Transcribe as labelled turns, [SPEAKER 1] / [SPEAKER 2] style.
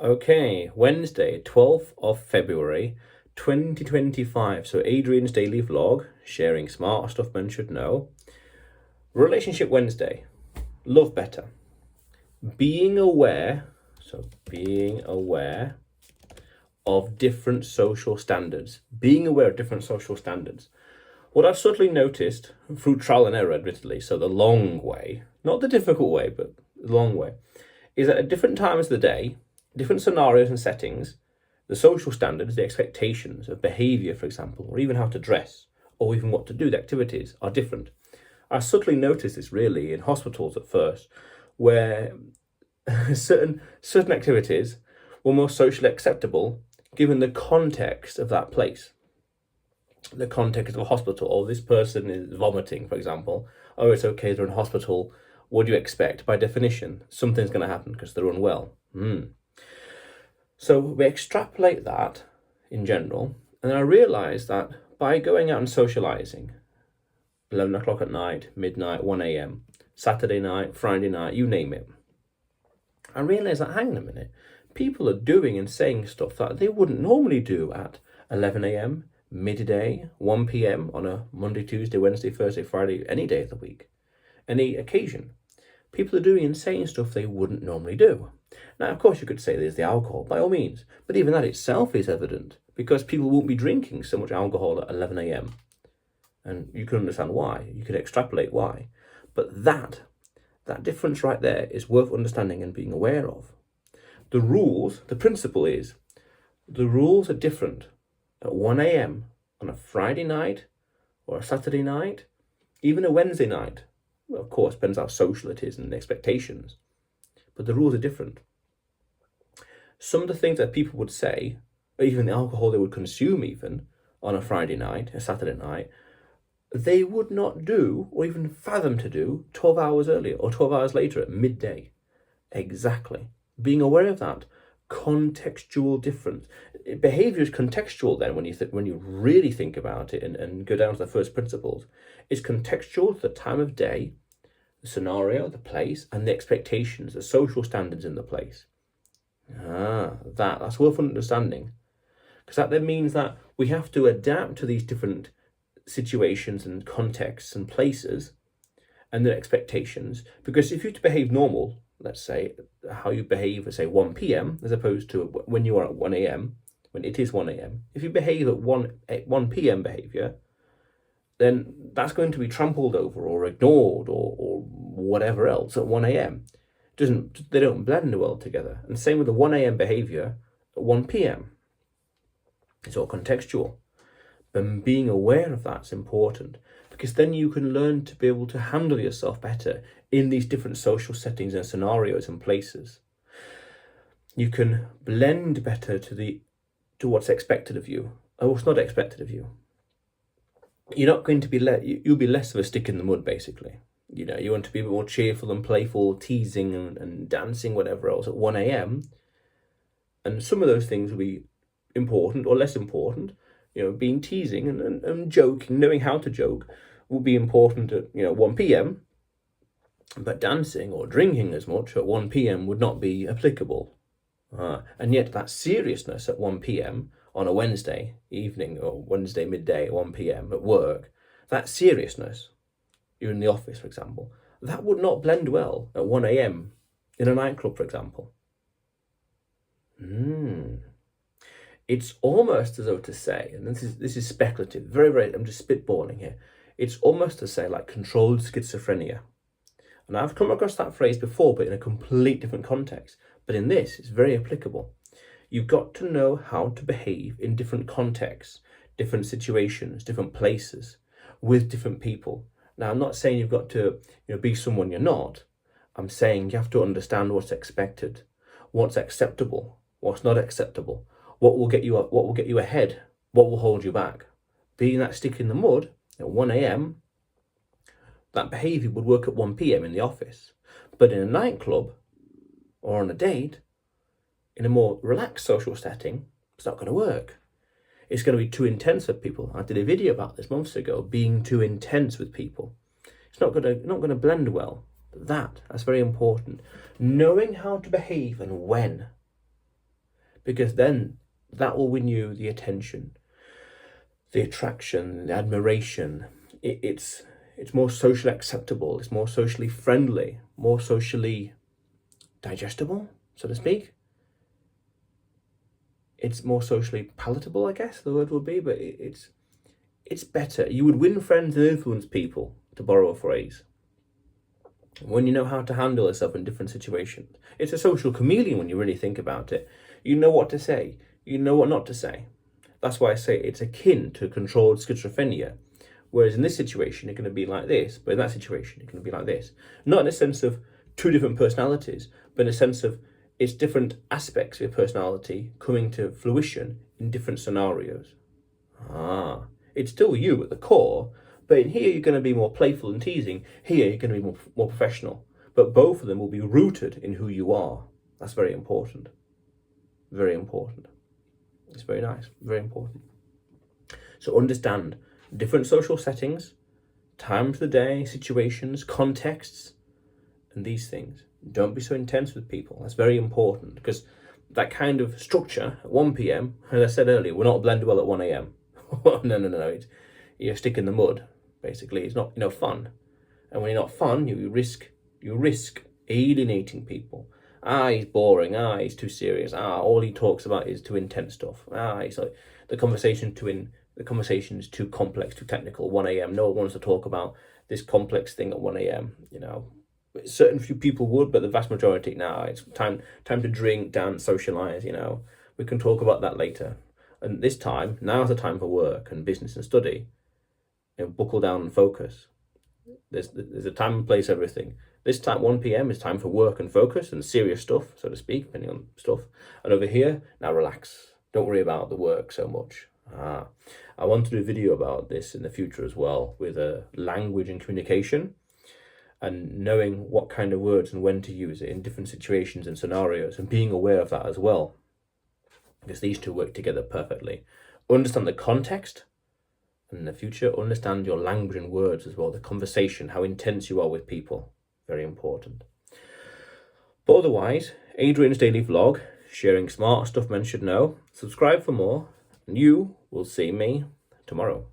[SPEAKER 1] Okay, Wednesday, 12th of February, 2025. So Adrian's daily vlog, sharing smart stuff men should know. Relationship Wednesday, love better. Being aware of different social standards. Being aware of different social standards. What I've subtly noticed through trial and error, admittedly, so the long way, not the difficult way, but the long way, is that at different times of the day, different scenarios and settings, the social standards, the expectations of behavior, for example, or even how to dress, or even what to do, the activities are different. I subtly noticed this really in hospitals at first, where certain activities were more socially acceptable given the context of that place. The context of a hospital, or this person is vomiting, for example. Oh, it's okay, they're in hospital. What do you expect? By definition, something's going to happen because they're unwell. So we extrapolate that in general, and I realised that by going out and socialising, 11 o'clock at night, midnight, 1 a.m., Saturday night, Friday night, you name it, I realised that, hang on a minute, people are doing and saying stuff that they wouldn't normally do at 11 a.m., midday, 1 p.m. on a Monday, Tuesday, Wednesday, Thursday, Friday, any day of the week, any occasion. People are doing and saying stuff they wouldn't normally do. Now, of course, you could say there's the alcohol, by all means, but even that itself is evident because people won't be drinking so much alcohol at 11 a.m. And you can understand why. You can extrapolate why. But that difference right there is worth understanding and being aware of. The rules, the principle is, the rules are different at 1 a.m. on a Friday night or a Saturday night, even a Wednesday night. Well, of course, depends how social it is and the expectations, but the rules are different. Some of the things that people would say, or even the alcohol they would consume even on a Friday night, a Saturday night, they would not do or even fathom to do 12 hours earlier or 12 hours later at midday. Exactly. Being aware of that contextual difference. Behavior is contextual then when you really think about it and go down to the first principles. It's contextual to the time of day, the scenario, the place, and the expectations, the social standards in the place. That's worth understanding. Because that then means that we have to adapt to these different situations and contexts and places and their expectations. Because if you behave normal, let's say how you behave at say 1 p.m. as opposed to when you are at 1 a.m., when it is 1 a.m., if you behave at 1 p.m. behavior, then that's going to be trampled over or ignored or whatever else at 1 a.m. They don't blend well together. And same with the 1 a.m. behavior at 1 p.m. It's all contextual. But being aware of that's important because then you can learn to be able to handle yourself better in these different social settings and scenarios and places. You can blend better to what's expected of you or what's not expected of you. You're not going to be you'll be less of a stick in the mud, basically. You know, you want to be a bit more cheerful and playful, teasing and dancing, whatever else at 1 a.m. And some of those things will be important or less important. You know, being teasing and joking, knowing how to joke will be important at 1 p.m. But dancing or drinking as much at 1 p.m. would not be applicable. And yet that seriousness at 1 p.m. on a Wednesday evening or Wednesday midday at 1 p.m. at work, that seriousness, you're in the office, for example, that would not blend well at 1 a.m. in a nightclub, for example. It's almost as though to say, and this is speculative, very, I'm just spitballing here. It's almost to say like controlled schizophrenia. And I've come across that phrase before, but in a complete different context. But in this, it's very applicable. You've got to know how to behave in different contexts, different situations, different places, with different people. Now, I'm not saying you've got to be someone you're not. I'm saying you have to understand what's expected, what's acceptable, what's not acceptable, what will get you ahead, what will hold you back. Being that stick in the mud at 1 a.m., that behavior would work at 1 p.m. in the office. But in a nightclub or on a date, in a more relaxed social setting, it's not going to work. It's going to be too intense for people. I did a video about this months ago, being too intense with people. It's not going to blend well. That's very important. Knowing how to behave and when. because then that will win you the attention, the attraction, the admiration. It's more socially acceptable, it's more socially friendly, more socially digestible, so to speak. It's more socially palatable, I guess the word would be, but it's better. You would win friends and influence people, to borrow a phrase, when you know how to handle yourself in different situations. It's a social chameleon when you really think about it. You know what to say, you know what not to say. That's why I say it's akin to controlled schizophrenia. Whereas in this situation, you're going to be like this, but in that situation, you're going to be like this. Not in a sense of two different personalities, but in a sense of it's different aspects of your personality coming to fruition in different scenarios. It's still you at the core, but in here you're going to be more playful and teasing. Here you're going to be more professional. But both of them will be rooted in who you are. That's very important. Very important. It's very nice. Very important. So understand different social settings, times of the day, situations, contexts, and these things. Don't be so intense with people. That's very important, because that kind of structure at 1 p.m, as I said earlier, we're not blend well at 1 a.m. No. You're stick in the mud, basically. It's not fun. And when you're not fun, you risk alienating people. He's boring. He's too serious. All he talks about is too intense stuff. It's like the conversation is too complex, too technical. 1 a.m. No one wants to talk about this complex thing at 1 a.m. Certain few people would, but the vast majority now, it's time to drink, dance, socialize. We can talk about that later. And this time, now's the time for work and business and study. Buckle down and focus. There's a time and place, everything. This time, 1 p.m, is time for work and focus and serious stuff, so to speak, depending on stuff. And over here, now relax. Don't worry about the work so much. I want to do a video about this in the future as well, with language and communication, and knowing what kind of words and when to use it in different situations and scenarios, and being aware of that as well, because these two work together perfectly. Understand the context, and in the future, understand your language and words as well, the conversation, how intense you are with people. Very important. But otherwise, Adrian's daily vlog, sharing smart stuff men should know. Subscribe for more, and you will see me tomorrow.